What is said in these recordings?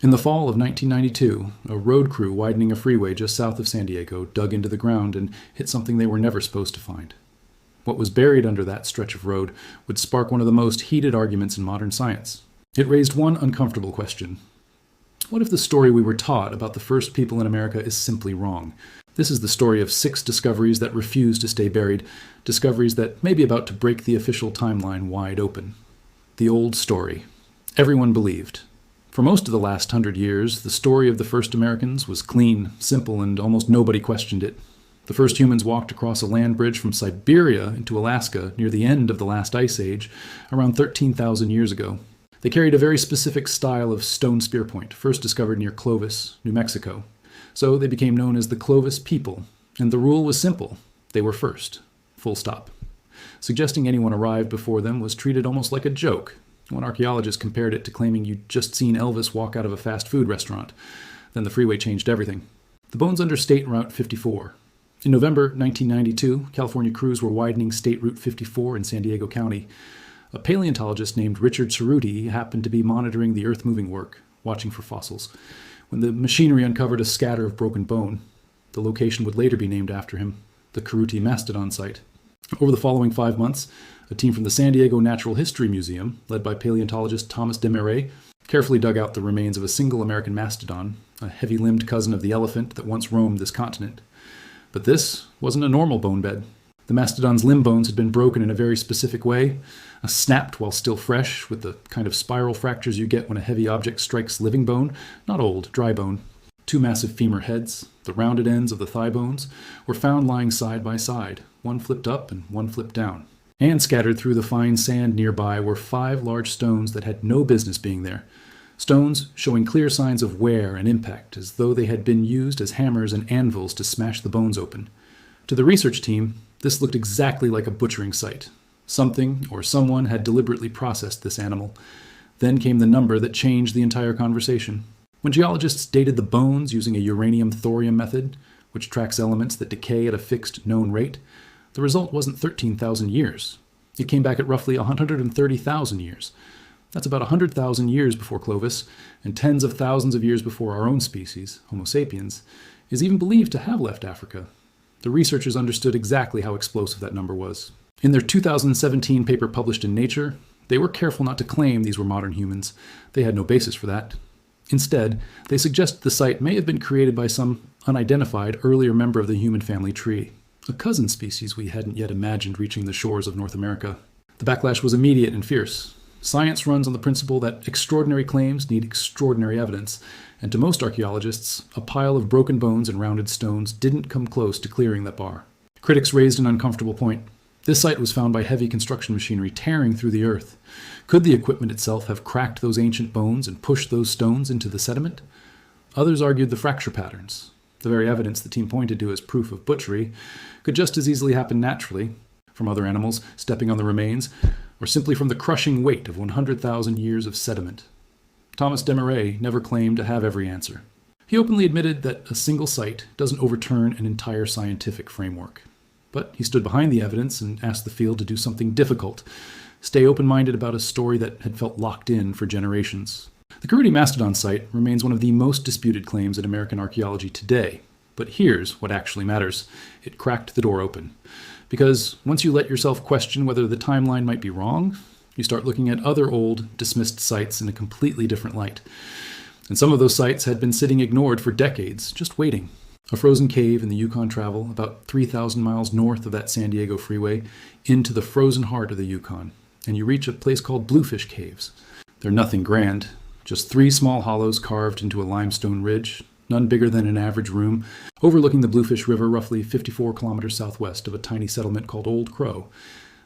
In the fall of 1992, a road crew widening a freeway just south of San Diego dug into the ground and hit something they were never supposed to find. What was buried under that stretch of road would spark one of the most heated arguments in modern science. It raised one uncomfortable question. What if the story we were taught about the first people in America is simply wrong? This is the story of 6 discoveries that refuse to stay buried, discoveries that may be about to break the official timeline wide open. The old story. Everyone believed. For most of the last 100 years, the story of the first Americans was clean, simple, and almost nobody questioned it. The first humans walked across a land bridge from Siberia into Alaska near the end of the last ice age, around 13,000 years ago. They carried a very specific style of stone spearpoint, first discovered near Clovis, New Mexico. So they became known as the Clovis people, and the rule was simple. They were first. Full stop. Suggesting anyone arrived before them was treated almost like a joke. One archaeologist compared it to claiming you'd just seen Elvis walk out of a fast food restaurant. Then the freeway changed everything. The bones under State Route 54. In November 1992, California crews were widening State Route 54 in San Diego County. A paleontologist named Richard Cerutti happened to be monitoring the earth-moving work, watching for fossils, when the machinery uncovered a scatter of broken bone. The location would later be named after him, the Cerutti Mastodon site. Over the following 5 months, a team from the San Diego Natural History Museum, led by paleontologist Thomas Desmarais, carefully dug out the remains of a single American mastodon, a heavy-limbed cousin of the elephant that once roamed this continent. But this wasn't a normal bone bed. The mastodon's limb bones had been broken in a very specific way, snapped while still fresh, with the kind of spiral fractures you get when a heavy object strikes living bone, not old, dry bone. 2 massive femur heads, the rounded ends of the thigh bones, were found lying side by side, one flipped up and one flipped down. And scattered through the fine sand nearby were 5 large stones that had no business being there. Stones showing clear signs of wear and impact, as though they had been used as hammers and anvils to smash the bones open. To the research team, this looked exactly like a butchering site. Something or someone had deliberately processed this animal. Then came the number that changed the entire conversation. When geologists dated the bones using a uranium-thorium method, which tracks elements that decay at a fixed known rate, the result wasn't 13,000 years. It came back at roughly 130,000 years. That's about 100,000 years before Clovis, and tens of thousands of years before our own species, Homo sapiens, is even believed to have left Africa. The researchers understood exactly how explosive that number was. In their 2017 paper published in Nature, they were careful not to claim these were modern humans. They had no basis for that. Instead, they suggested the site may have been created by some unidentified earlier member of the human family tree, a cousin species we hadn't yet imagined reaching the shores of North America. The backlash was immediate and fierce. Science runs on the principle that extraordinary claims need extraordinary evidence, and to most archaeologists, a pile of broken bones and rounded stones didn't come close to clearing that bar. Critics raised an uncomfortable point. This site was found by heavy construction machinery tearing through the earth. Could the equipment itself have cracked those ancient bones and pushed those stones into the sediment? Others argued the fracture patterns. The very evidence the team pointed to as proof of butchery could just as easily happen naturally, from other animals stepping on the remains, or simply from the crushing weight of 100,000 years of sediment. Thomas Desmarais never claimed to have every answer. He openly admitted that a single site doesn't overturn an entire scientific framework. But he stood behind the evidence and asked the field to do something difficult, stay open-minded about a story that had felt locked in for generations. The Cerutti Mastodon site remains one of the most disputed claims in American archaeology today. But here's what actually matters. It cracked the door open. Because once you let yourself question whether the timeline might be wrong, you start looking at other old, dismissed sites in a completely different light. And some of those sites had been sitting ignored for decades, just waiting. A frozen cave in the Yukon Travel, about 3,000 miles north of that San Diego freeway, into the frozen heart of the Yukon. And you reach a place called Bluefish Caves. They're nothing grand, just 3 small hollows carved into a limestone ridge, none bigger than an average room, overlooking the Bluefish River roughly 54 kilometers southwest of a tiny settlement called Old Crow.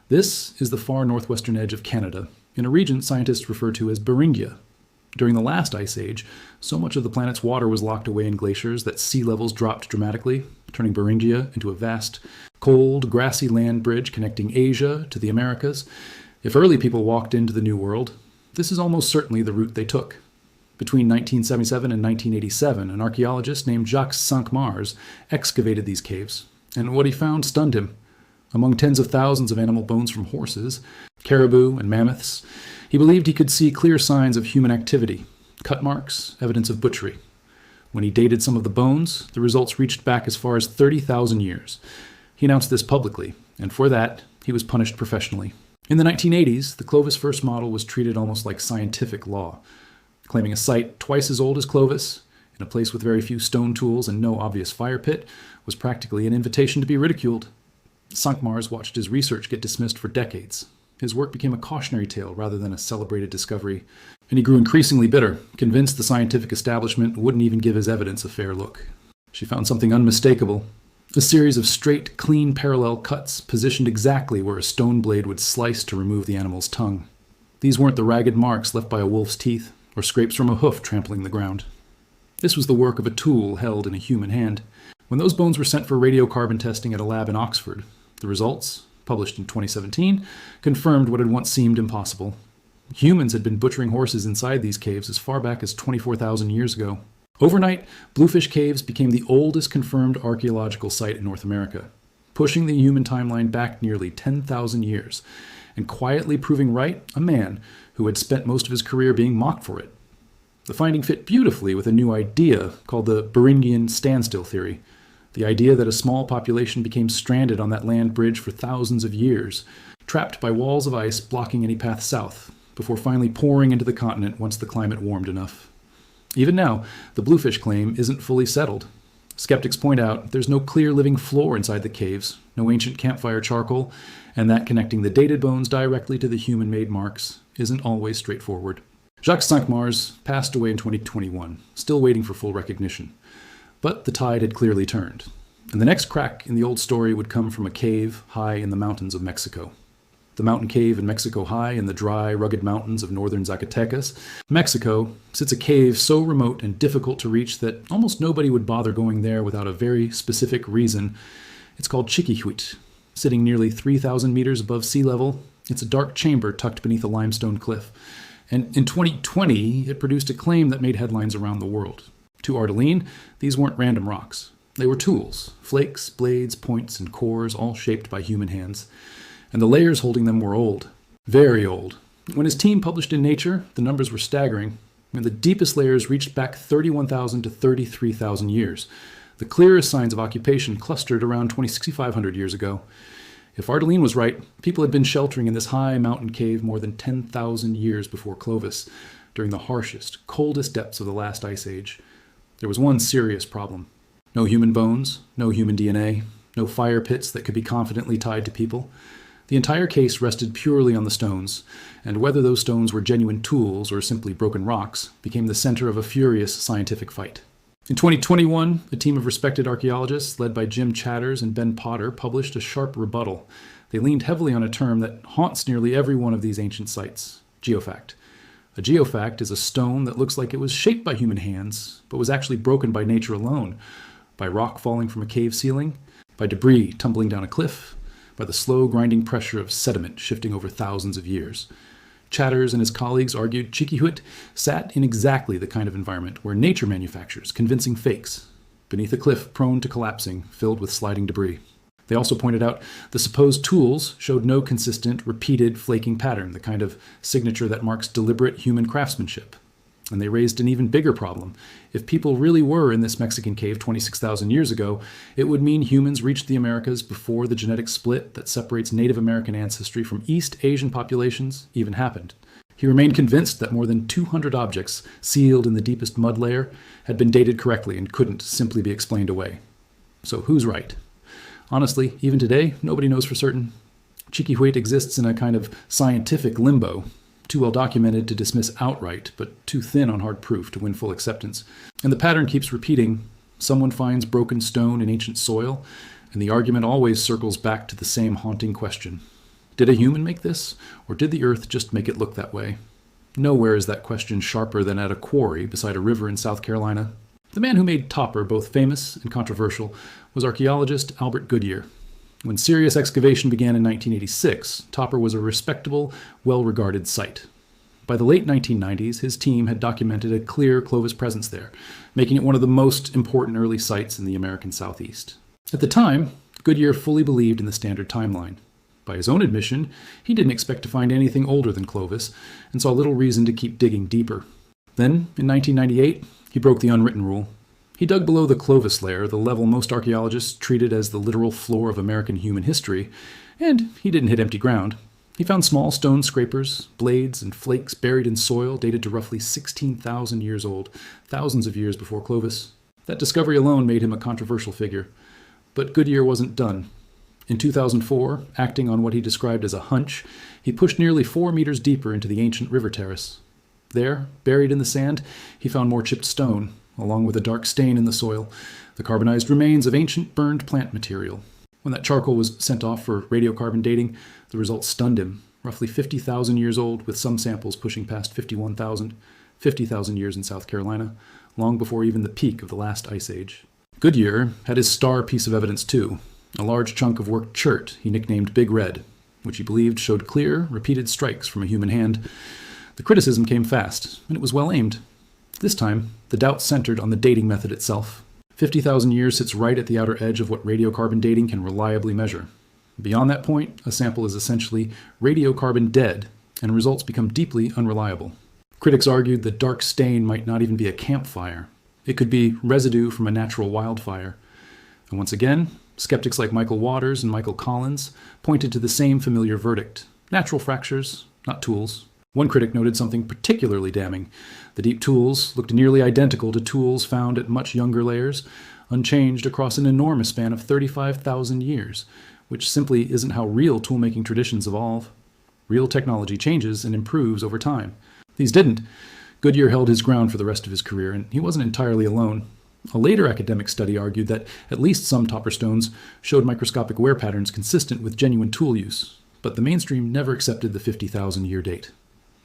This is the far northwestern edge of Canada, in a region scientists refer to as Beringia. During the last ice age, so much of the planet's water was locked away in glaciers that sea levels dropped dramatically, turning Beringia into a vast, cold, grassy land bridge connecting Asia to the Americas. If early people walked into the New World, this is almost certainly the route they took. Between 1977 and 1987, an archaeologist named Jacques Cinq-Mars excavated these caves, and what he found stunned him. Among tens of thousands of animal bones from horses, caribou, and mammoths, he believed he could see clear signs of human activity, cut marks, evidence of butchery. When he dated some of the bones, the results reached back as far as 30,000 years. He announced this publicly, and for that, he was punished professionally. In the 1980s, the Clovis first model was treated almost like scientific law. Claiming a site twice as old as Clovis, in a place with very few stone tools and no obvious fire pit, was practically an invitation to be ridiculed. Cinq-Mars watched his research get dismissed for decades. His work became a cautionary tale rather than a celebrated discovery, and he grew increasingly bitter, convinced the scientific establishment wouldn't even give his evidence a fair look. She found something unmistakable. A series of straight, clean, parallel cuts positioned exactly where a stone blade would slice to remove the animal's tongue. These weren't the ragged marks left by a wolf's teeth, or scrapes from a hoof trampling the ground. This was the work of a tool held in a human hand. When those bones were sent for radiocarbon testing at a lab in Oxford, the results, published in 2017, confirmed what had once seemed impossible. Humans had been butchering horses inside these caves as far back as 24,000 years ago. Overnight, Bluefish Caves became the oldest confirmed archaeological site in North America, pushing the human timeline back nearly 10,000 years, and quietly proving right a man who had spent most of his career being mocked for it. The finding fit beautifully with a new idea called the Beringian standstill theory, the idea that a small population became stranded on that land bridge for thousands of years, trapped by walls of ice blocking any path south, before finally pouring into the continent once the climate warmed enough. Even now, the Bluefish claim isn't fully settled. Skeptics point out there's no clear living floor inside the caves, no ancient campfire charcoal, and that connecting the dated bones directly to the human-made marks isn't always straightforward. Jacques Cinq-Mars passed away in 2021, still waiting for full recognition. But the tide had clearly turned, and the next crack in the old story would come from a cave high in the mountains of Mexico. The mountain cave in Mexico high in the dry, rugged mountains of northern Zacatecas, Mexico sits a cave so remote and difficult to reach that almost nobody would bother going there without a very specific reason. It's called Chiquihuite. Sitting nearly 3,000 meters above sea level, it's a dark chamber tucked beneath a limestone cliff. And in 2020, it produced a claim that made headlines around the world. To Ardeline, these weren't random rocks. They were tools, flakes, blades, points, and cores, all shaped by human hands. And the layers holding them were old, very old. When his team published in Nature, the numbers were staggering, and the deepest layers reached back 31,000 to 33,000 years. The clearest signs of occupation clustered around 2,500 years ago. If Ardeline was right, people had been sheltering in this high mountain cave more than 10,000 years before Clovis, during the harshest, coldest depths of the last ice age. There was one serious problem. No human bones, no human DNA, no fire pits that could be confidently tied to people. The entire case rested purely on the stones, and whether those stones were genuine tools or simply broken rocks became the center of a furious scientific fight. In 2021, a team of respected archaeologists led by Jim Chatters and Ben Potter published a sharp rebuttal. They leaned heavily on a term that haunts nearly every one of these ancient sites: geofact. A geofact is a stone that looks like it was shaped by human hands, but was actually broken by nature alone, by rock falling from a cave ceiling, by debris tumbling down a cliff, by the slow grinding pressure of sediment shifting over thousands of years. Chatters and his colleagues argued Chiquihuite sat in exactly the kind of environment where nature manufactures convincing fakes, beneath a cliff prone to collapsing, filled with sliding debris. They also pointed out the supposed tools showed no consistent, repeated, flaking pattern, the kind of signature that marks deliberate human craftsmanship. And they raised an even bigger problem. If people really were in this Mexican cave 26,000 years ago, it would mean humans reached the Americas before the genetic split that separates Native American ancestry from East Asian populations even happened. He remained convinced that more than 200 objects sealed in the deepest mud layer had been dated correctly and couldn't simply be explained away. So who's right? Honestly, even today, nobody knows for certain. Chiquihuite exists in a kind of scientific limbo, too well documented to dismiss outright, but too thin on hard proof to win full acceptance. And the pattern keeps repeating. Someone finds broken stone in ancient soil, and the argument always circles back to the same haunting question. Did a human make this, or did the earth just make it look that way? Nowhere is that question sharper than at a quarry beside a river in South Carolina. The man who made Topper both famous and controversial was archaeologist Albert Goodyear. When serious excavation began in 1986, Topper was a respectable, well-regarded site. By the late 1990s, his team had documented a clear Clovis presence there, making it one of the most important early sites in the American Southeast. At the time, Goodyear fully believed in the standard timeline. By his own admission, he didn't expect to find anything older than Clovis, and saw little reason to keep digging deeper. Then, in 1998, he broke the unwritten rule. He dug below the Clovis layer, the level most archaeologists treated as the literal floor of American human history, and he didn't hit empty ground. He found small stone scrapers, blades, and flakes buried in soil dated to roughly 16,000 years old, thousands of years before Clovis. That discovery alone made him a controversial figure. But Goodyear wasn't done. In 2004, acting on what he described as a hunch, he pushed nearly 4 meters deeper into the ancient river terrace. There, buried in the sand, he found more chipped stone, along with a dark stain in the soil, the carbonized remains of ancient burned plant material. When that charcoal was sent off for radiocarbon dating, the results stunned him. Roughly 50,000 years old, with some samples pushing past 51,000, 50,000 years in South Carolina, long before even the peak of the last ice age. Goodyear had his star piece of evidence too, a large chunk of worked chert he nicknamed Big Red, which he believed showed clear, repeated strikes from a human hand. The criticism came fast, and it was well aimed. This time, the doubt centered on the dating method itself. 50,000 years sits right at the outer edge of what radiocarbon dating can reliably measure. Beyond that point, a sample is essentially radiocarbon dead, and results become deeply unreliable. Critics argued the dark stain might not even be a campfire. It could be residue from a natural wildfire. And once again, skeptics like Michael Waters and Michael Collins pointed to the same familiar verdict: natural fractures, not tools. One critic noted something particularly damning. The deep tools looked nearly identical to tools found at much younger layers, unchanged across an enormous span of 35,000 years, which simply isn't how real tool-making traditions evolve. Real technology changes and improves over time. These didn't. Goodyear held his ground for the rest of his career, and he wasn't entirely alone. A later academic study argued that at least some topper stones showed microscopic wear patterns consistent with genuine tool use, but the mainstream never accepted the 50,000-year date.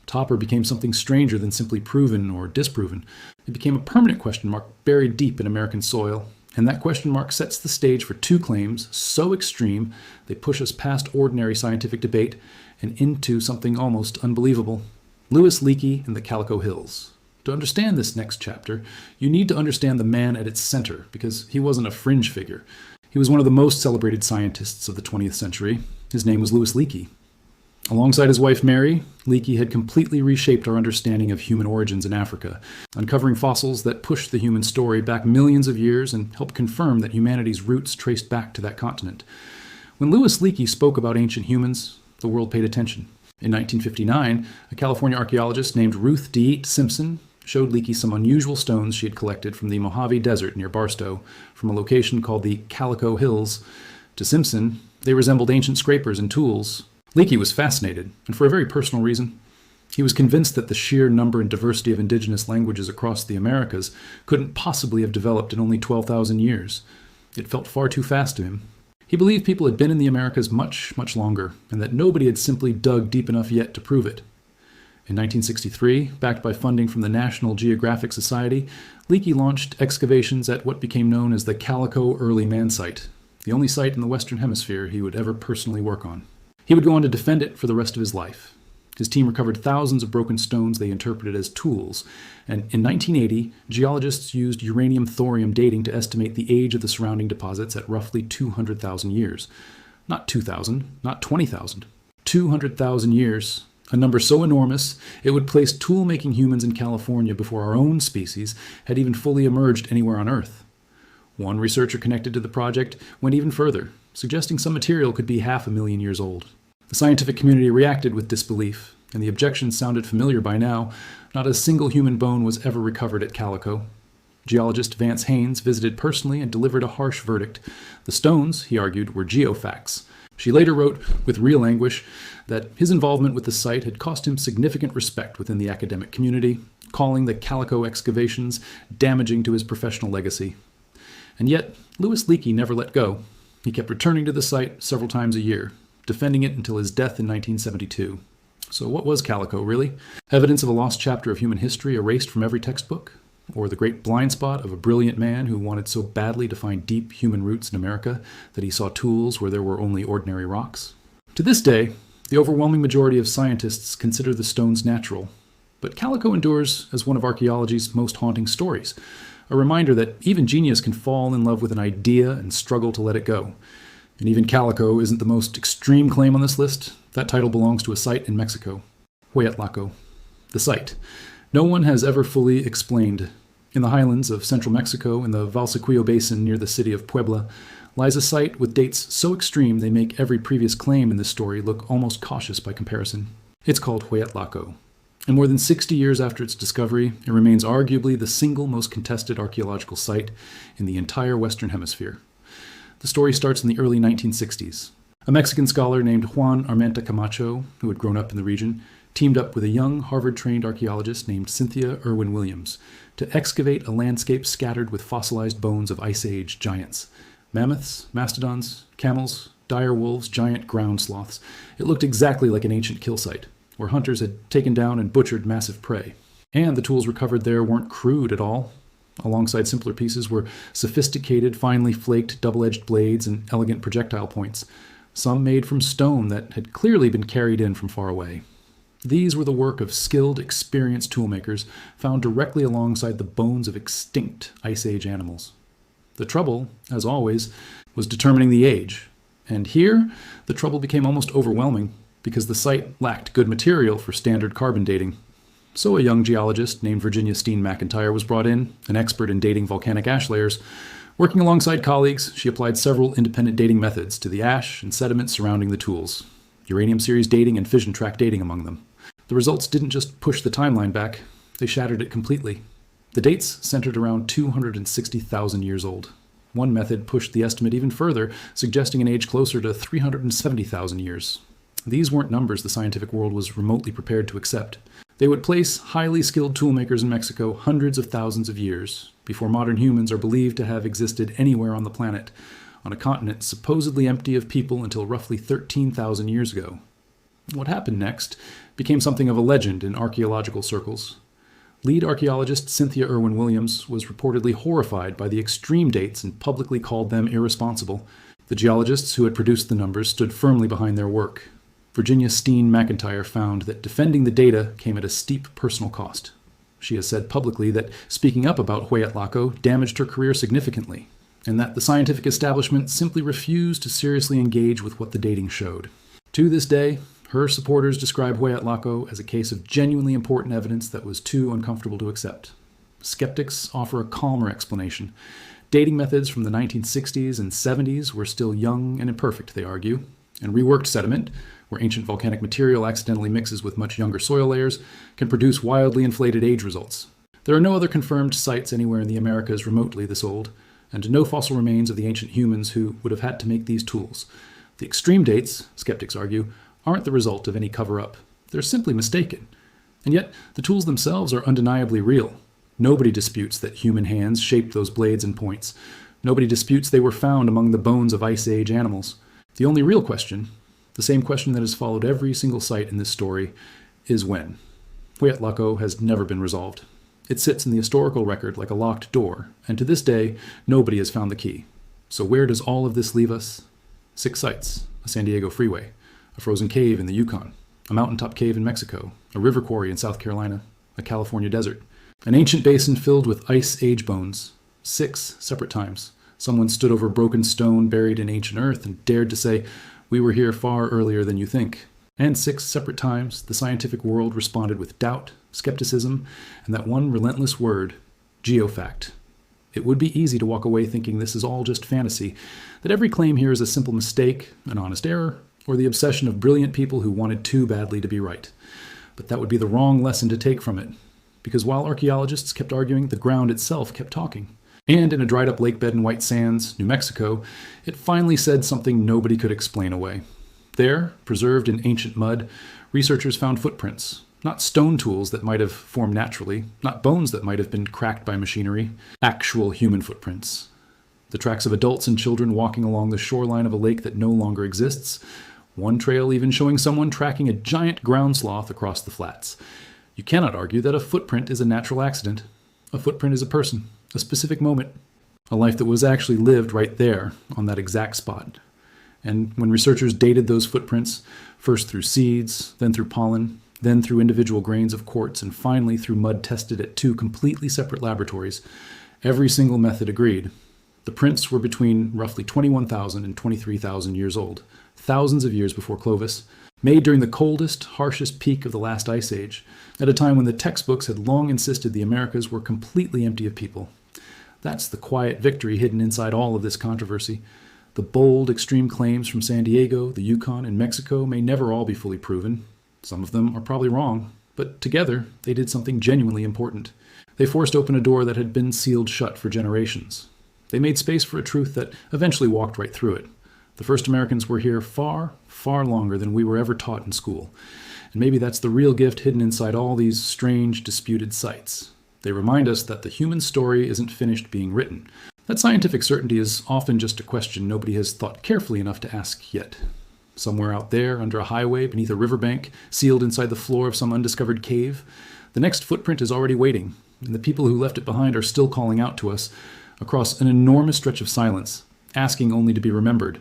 Topper became something stranger than simply proven or disproven. It became a permanent question mark buried deep in American soil, and that question mark sets the stage for two claims so extreme they push us past ordinary scientific debate and into something almost unbelievable. Louis Leaky and the Calico Hills. To understand this next chapter, you need to understand the man at its center, because he wasn't a fringe figure. He was one of the most celebrated scientists of the 20th century. His name was Louis Leaky. Alongside his wife Mary, Leaky had completely reshaped our understanding of human origins in Africa, uncovering fossils that pushed the human story back millions of years and helped confirm that humanity's roots traced back to that continent. When Louis Leaky spoke about ancient humans, the world paid attention. In 1959, a California archaeologist named Ruth DeEtte Simpson showed Leaky some unusual stones she had collected from the Mojave Desert near Barstow, from a location called the Calico Hills. To Simpson, they resembled ancient scrapers and tools. Leaky was fascinated, and for a very personal reason. He was convinced that the sheer number and diversity of indigenous languages across the Americas couldn't possibly have developed in only 12,000 years. It felt far too fast to him. He believed people had been in the Americas much, much longer, and that nobody had simply dug deep enough yet to prove it. In 1963, backed by funding from the National Geographic Society, Leaky launched excavations at what became known as the Calico Early Man Site, the only site in the Western Hemisphere he would ever personally work on. He would go on to defend it for the rest of his life. His team recovered thousands of broken stones they interpreted as tools, and in 1980, geologists used uranium-thorium dating to estimate the age of the surrounding deposits at roughly 200,000 years. Not 2,000, not 20,000. 200,000 years, a number so enormous it would place tool-making humans in California before our own species had even fully emerged anywhere on Earth. One researcher connected to the project went even further, suggesting some material could be 500,000 years old. The scientific community reacted with disbelief, and the objections sounded familiar by now. Not a single human bone was ever recovered at Calico. Geologist Vance Haynes visited personally and delivered a harsh verdict. The stones, he argued, were geofacts. She later wrote, with real anguish, that his involvement with the site had cost him significant respect within the academic community, calling the Calico excavations damaging to his professional legacy. And yet, Louis Leaky never let go. He kept returning to the site several times a year, defending it until his death in 1972. So what was Calico, really? Evidence of a lost chapter of human history erased from every textbook? Or the great blind spot of a brilliant man who wanted so badly to find deep human roots in America that he saw tools where there were only ordinary rocks? To this day, the overwhelming majority of scientists consider the stones natural. But Calico endures as one of archaeology's most haunting stories, a reminder that even genius can fall in love with an idea and struggle to let it go. And even Calico isn't the most extreme claim on this list. That title belongs to a site in Mexico, Hueyatlaco. The site, No one has ever fully explained. In the highlands of central Mexico, in the Valsequillo Basin near the city of Puebla, lies a site with dates so extreme they make every previous claim in this story look almost cautious by comparison. It's called Hueyatlaco. And more than 60 years after its discovery, it remains arguably the single most contested archaeological site in the entire Western Hemisphere. The story starts in the early 1960s. A Mexican scholar named Juan Armenta Camacho, who had grown up in the region, teamed up with a young Harvard-trained archaeologist named Cynthia Irwin Williams to excavate a landscape scattered with fossilized bones of Ice Age giants. Mammoths, mastodons, camels, dire wolves, giant ground sloths. It looked exactly like an ancient kill site, where hunters had taken down and butchered massive prey. And the tools recovered there weren't crude at all. Alongside simpler pieces were sophisticated, finely flaked, double-edged blades and elegant projectile points, some made from stone that had clearly been carried in from far away. These were the work of skilled, experienced toolmakers found directly alongside the bones of extinct Ice Age animals. The trouble, as always, was determining the age. And here, the trouble became almost overwhelming because the site lacked good material for standard carbon dating. So a young geologist named Virginia Steen McIntyre was brought in, an expert in dating volcanic ash layers. Working alongside colleagues, she applied several independent dating methods to the ash and sediment surrounding the tools, uranium series dating and fission track dating among them. The results didn't just push the timeline back, they shattered it completely. The dates centered around 260,000 years old. One method pushed the estimate even further, suggesting an age closer to 370,000 years. These weren't numbers the scientific world was remotely prepared to accept. They would place highly skilled toolmakers in Mexico hundreds of thousands of years before modern humans are believed to have existed anywhere on the planet, on a continent supposedly empty of people until roughly 13,000 years ago. What happened next became something of a legend in archaeological circles. Lead archaeologist Cynthia Irwin Williams was reportedly horrified by the extreme dates and publicly called them irresponsible. The geologists who had produced the numbers stood firmly behind their work. Virginia Steen McIntyre found that defending the data came at a steep personal cost. She has said publicly that speaking up about Hueyatlaco damaged her career significantly, and that the scientific establishment simply refused to seriously engage with what the dating showed. To this day, her supporters describe Hueyatlaco as a case of genuinely important evidence that was too uncomfortable to accept. Skeptics offer a calmer explanation. Dating methods from the 1960s and 70s were still young and imperfect, they argue, and reworked sediment, where ancient volcanic material accidentally mixes with much younger soil layers, can produce wildly inflated age results. There are no other confirmed sites anywhere in the Americas remotely this old, and no fossil remains of the ancient humans who would have had to make these tools. The extreme dates, skeptics argue, aren't the result of any cover-up. They're simply mistaken. And yet, the tools themselves are undeniably real. Nobody disputes that human hands shaped those blades and points. Nobody disputes they were found among the bones of Ice Age animals. The only real question, the same question that has followed every single site in this story, is when. Hueyatlaco has never been resolved. It sits in the historical record like a locked door, and to this day, nobody has found the key. So where does all of this leave us? 6 sites, a San Diego freeway, a frozen cave in the Yukon, a mountaintop cave in Mexico, a river quarry in South Carolina, a California desert, an ancient basin filled with Ice Age bones. 6 separate times, someone stood over broken stone buried in ancient earth and dared to say, "We were here far earlier than you think." And 6 separate times, the scientific world responded with doubt, skepticism, and that one relentless word, geofact. It would be easy to walk away thinking this is all just fantasy, that every claim here is a simple mistake, an honest error, or the obsession of brilliant people who wanted too badly to be right. But that would be the wrong lesson to take from it, because while archaeologists kept arguing, the ground itself kept talking. And in a dried-up lake bed in White Sands, New Mexico, it finally said something nobody could explain away. There, preserved in ancient mud, researchers found footprints, not stone tools that might have formed naturally, not bones that might have been cracked by machinery, actual human footprints. The tracks of adults and children walking along the shoreline of a lake that no longer exists, one trail even showing someone tracking a giant ground sloth across the flats. You cannot argue that a footprint is a natural accident. A footprint is a person, a specific moment, a life that was actually lived right there on that exact spot. And when researchers dated those footprints, first through seeds, then through pollen, then through individual grains of quartz, and finally through mud tested at 2 completely separate laboratories, every single method agreed. The prints were between roughly 21,000 and 23,000 years old, thousands of years before Clovis, made during the coldest, harshest peak of the last ice age, at a time when the textbooks had long insisted the Americas were completely empty of people. That's the quiet victory hidden inside all of this controversy. The bold, extreme claims from San Diego, the Yukon, and Mexico may never all be fully proven. Some of them are probably wrong, but together they did something genuinely important. They forced open a door that had been sealed shut for generations. They made space for a truth that eventually walked right through it. The first Americans were here far, far longer than we were ever taught in school. And maybe that's the real gift hidden inside all these strange, disputed sites. They remind us that the human story isn't finished being written. That scientific certainty is often just a question nobody has thought carefully enough to ask yet. Somewhere out there, under a highway, beneath a riverbank, sealed inside the floor of some undiscovered cave, the next footprint is already waiting, and the people who left it behind are still calling out to us across an enormous stretch of silence, asking only to be remembered.